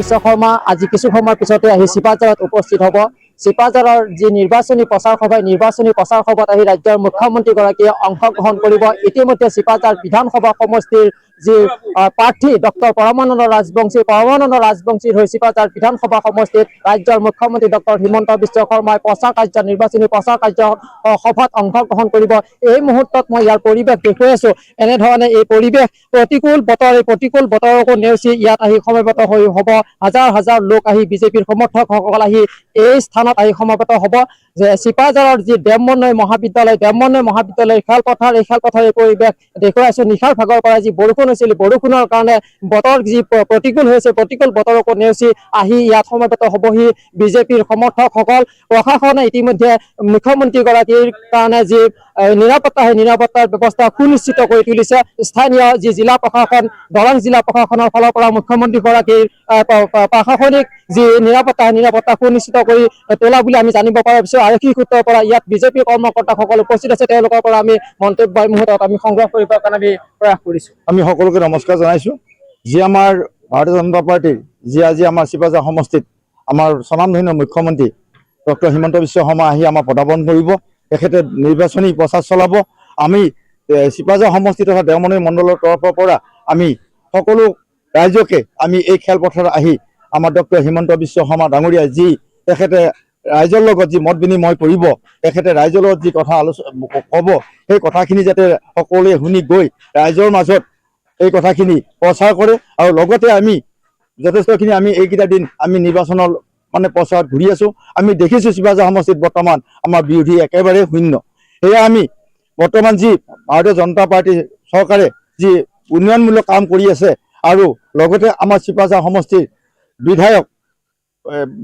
বিশ্ব শৰ্মা আজি কিছু সময়ৰ পিছতে আহি চিপাঝাৰত উপস্থিত হ'ব। চিপাঝাৰৰ যি নিৰ্বাচনী প্ৰচাৰ সভাত আহি ৰাজ্যৰ মুখ্যমন্ত্ৰীগৰাকীয়ে অংশগ্ৰহণ কৰিব। ইতিমধ্যে চিপাঝাৰ বিধানসভা সমষ্টিৰ যি প্ৰাৰ্থী ডক্টৰ পৰমানন্দ ৰাজবংশীৰ হৈ চিপাঝাৰ বিধানসভা সমষ্টিত ৰাজ্যৰ মুখ্যমন্ত্ৰী ডক্টৰ হিমন্ত বিশ্ব শৰ্মাই নিৰ্বাচনী প্ৰচাৰ কাৰ্য সভাত অংশগ্ৰহণ কৰিব। এই মুহূৰ্তত মই ইয়াৰ পৰিৱেশ দেখুৱাই আছো। এনেধৰণে এই পৰিৱেশ প্ৰতিকূল বতৰকো নেওচি ইয়াত আহি সমবেত হৈ হ'ব। হাজাৰ হাজাৰ লোক আহি বিজেপিৰ সমৰ্থকসকল আহি এই স্থানত আহি সমবেত হ'ব। যে চিপাঝাৰৰ যি দেৱমন্বয় মহাবিদ্যালয়ৰ খেলপথাৰ, এই খেলপথাৰ এই পৰিৱেশ দেখুৱাই আছো। নিশাৰ ভাগৰ পৰা যি বৰষুণ হৈছিল, বৰষুণৰ কাৰণে বতৰ যি প্ৰতিকূল হৈছে, প্ৰতিকূল বতৰকো নেওচি আহি ইয়াত সমবেত হ'বহি বিজেপিৰ সমৰ্থকসকল। প্ৰশাসনে ইতিমধ্যে মুখ্যমন্ত্ৰীগৰাকীৰ কাৰণে যি নিৰাপত্তা, সেই নিৰাপত্তাৰ ব্যৱস্থা সুনিশ্চিত কৰি তুলিছে। স্থানীয় যি জিলা প্ৰশাসন, দৰং জিলা প্ৰশাসনৰ ফালৰ পৰা মুখ্যমন্ত্ৰীগৰাকীৰ প্ৰশাসনিক যি নিৰাপত্তা সুনিশ্চিত কৰি তোলা বুলি আমি জানিব পাৰিছো। আৰক্ষী সূত্ৰৰ পৰা ইয়াত বিজেপি কৰ্মকৰ্তাসকল উপস্থিত আছে। তেওঁলোকৰ পৰা আমি মন্তব্য মুহূৰ্তত আমি সংগ্ৰহ কৰিবৰ কাৰণে আমি প্ৰয়াস কৰিছো। আমি সকলোকে নমস্কাৰ জনাইছো। যি আমাৰ ভাৰতীয় জনতা পাৰ্টিৰ যি আজি আমাৰ চিপাঝাৰ সমষ্টিত আমাৰ স্বনামধন্য মুখ্যমন্ত্ৰী ডক্টৰ হিমন্ত বিশ্ব শৰ্মা আহি আমাৰ পদাৰ্পণ কৰিব। তেখেতে নিৰ্বাচনী প্ৰচাৰ চলাব। আমি চিপাঝাৰ সমষ্টি তথা দেওমন্বয় মণ্ডলৰ তৰফৰ পৰা আমি সকলো ৰাইজকে আমি এই খেলপথাৰত আহি আমাৰ ডক্টৰ হিমন্ত বিশ্ব শৰ্মা ডাঙৰীয়াই যি তেখেতে ৰাইজৰ লগত যি মত বিনিময় কৰিব, তেখেতে ৰাইজৰ লগত যি কথা ক'ব, সেই কথাখিনি যাতে সকলোৱে শুনি গৈ ৰাইজৰ মাজত এই কথাখিনি প্ৰচাৰ কৰে। আৰু লগতে আমি যথেষ্টখিনি আমি এইকেইটা দিন আমি নিৰ্বাচনৰ প্ৰচাৰত ঘূৰি আছো। আমি দেখিছোঁ চিপাঝাৰ সমষ্টিত বৰ্তমান আমাৰ বিৰোধী একেবাৰে শূন্য। সেয়া আমি বৰ্তমান যি ভাৰতীয় জনতা পাৰ্টীৰ চৰকাৰে যি উন্নয়নমূলক কাম কৰি আছে, আৰু লগতে আমাৰ চিপাঝাৰ সমষ্টিৰ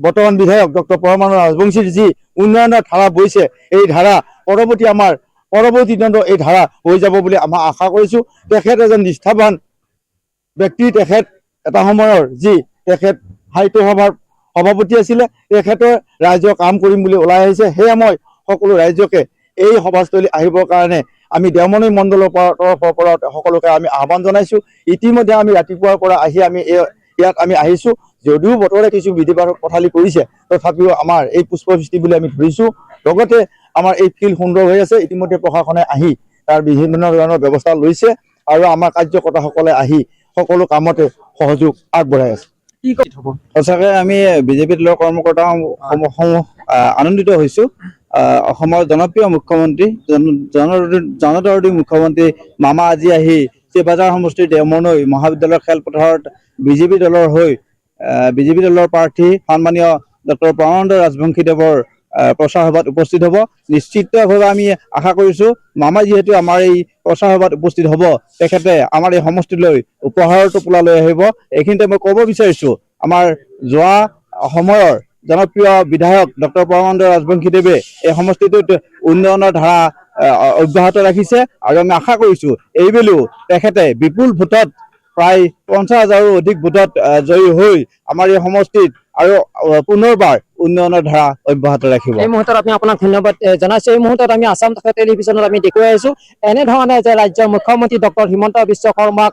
বৰ্তমান বিধায়ক ডক্টৰ পৰমানন্দ ৰাজবংশীৰ যি উন্নয়নৰ ধাৰা বৈছে, এই ধাৰা পৰৱৰ্তী দিনত এই ধাৰা হৈ যাব বুলি আমাৰ আশা কৰিছোঁ। তেখেত এজন নিষ্ঠাৱান ব্যক্তি। তেখেত এটা সময়ৰ যি সাহিত্য সভাৰ সভাপতি আছিলে। তেখেতে ৰাইজৰ কাম কৰিম বুলি ওলাই আহিছে। সেয়া মই সকলো ৰাইজকে এই সভাস্থলী আহিবৰ কাৰণে আমি দেওমন্বয় মণ্ডলৰ তৰফৰ পৰা সকলোকে আমি আহ্বান জনাইছোঁ। ইতিমধ্যে আমি ৰাতিপুৱাৰ পৰা আহি আমি ইয়াত আমি আহিছোঁ। যদিও বতৰে কিছু বিধিবাধক পথালি কৰিছে, তথাপিও আমাৰ এই পুষ্পবৃষ্টি বুলি আমি ধৰিছোঁ। লগতে আমাৰ এই ফিল্ড সুন্দৰ হৈ আছে। ইতিমধ্যে প্ৰশাসনে আহি তাৰ বিভিন্ন ধৰণৰ ব্যৱস্থা লৈছে, আৰু আমাৰ কাৰ্যকৰ্তাসকলে আহি সকলো কামতে সহযোগ আগবঢ়াই আছে। সঁচাকৈ আমি বিজেপি দলৰ কৰ্মকৰ্তাসমূহ আনন্দিত হৈছোঁ। অসমৰ জনপ্ৰিয় মুখ্যমন্ত্ৰী, জনদৰদী মুখ্যমন্ত্ৰী মামা আজি আহি চিপাঝাৰ সমষ্টিৰ দেওমন্বয় মহাবিদ্যালয়ৰ খেলপথাৰত বিজেপি দলৰ প্ৰাৰ্থী সন্মানীয় ডক্টৰ পৰমানন্দ ৰাজবংশীদেৱৰ প্ৰচাৰ সভাত উপস্থিত হ'ব। নিশ্চিতভাৱে আমি আশা কৰিছোঁ মামা যিহেতু আমাৰ এই প্ৰচাৰ সভাত উপস্থিত হ'ব, তেখেতে আমাৰ এই সমষ্টিলৈ উপহাৰৰ টোপোলা লৈ আহিব। এইখিনিতে মই ক'ব বিচাৰিছোঁ, আমাৰ যোৱা সময়ৰ জনপ্ৰিয় বিধায়ক ডক্টৰ পৰমানন্দ ৰাজবংশীদেৱে এই সমষ্টিটোত উন্নয়নৰ ধাৰা অব্যাহত ৰাখিছে, আৰু আমি আশা কৰিছোঁ এইবেলিও তেখেতে বিপুল ভোটত প্ৰায় 50,000ৰো অধিক ভোটত জয়ী হৈ আমাৰ এই সমষ্টিত আৰু পুনৰবাৰ উন্নয়নৰ ধাৰা অব্যাহত ৰাখিব। এই মুহূৰ্তত আমি আপোনাক ধন্যবাদ জনাইছোঁ। এই মুহূৰ্তত আমি আছাম তথা টেলিভিশ্যনত আমি দেখুৱাই আছোঁ এনেধৰণে যে ৰাজ্যৰ মুখ্যমন্ত্ৰী ডক্টৰ হিমন্ত বিশ্ব শৰ্মাক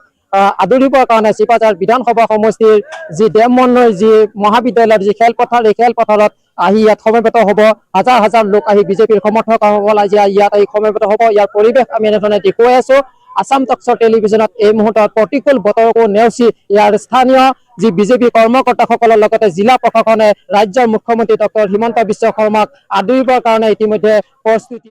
আদৰিবৰ কাৰণে চিপাঝাৰ বিধানসভা সমষ্টিৰ যি দেৱমন্বয় যি মহাবিদ্যালয়ৰ যি খেলপথাৰ, এই খেলপথাৰত আহি ইয়াত সমবেত হ'ব। হাজাৰ হাজাৰ লোক আহি বিজেপিৰ সমৰ্থকসকল আজি ইয়াত আহি সমবেত হ'ব। ইয়াৰ পৰিৱেশ আমি এনেধৰণে দেখুৱাই আছোঁ। আছাম তক্সৰ টেলিভিশ্যনত এই মুহূৰ্তত প্ৰতিকূল বতৰকো নেওচি ইয়াৰ স্থানীয় যি বিজেপি কৰ্মকৰ্তাসকলৰ লগতে জিলা প্ৰশাসনে ৰাজ্যৰ মুখ্যমন্ত্ৰী ডক্টৰ হিমন্ত বিশ্ব শৰ্মাক আদৰিবৰ কাৰণে ইতিমধ্যে প্ৰস্তুতি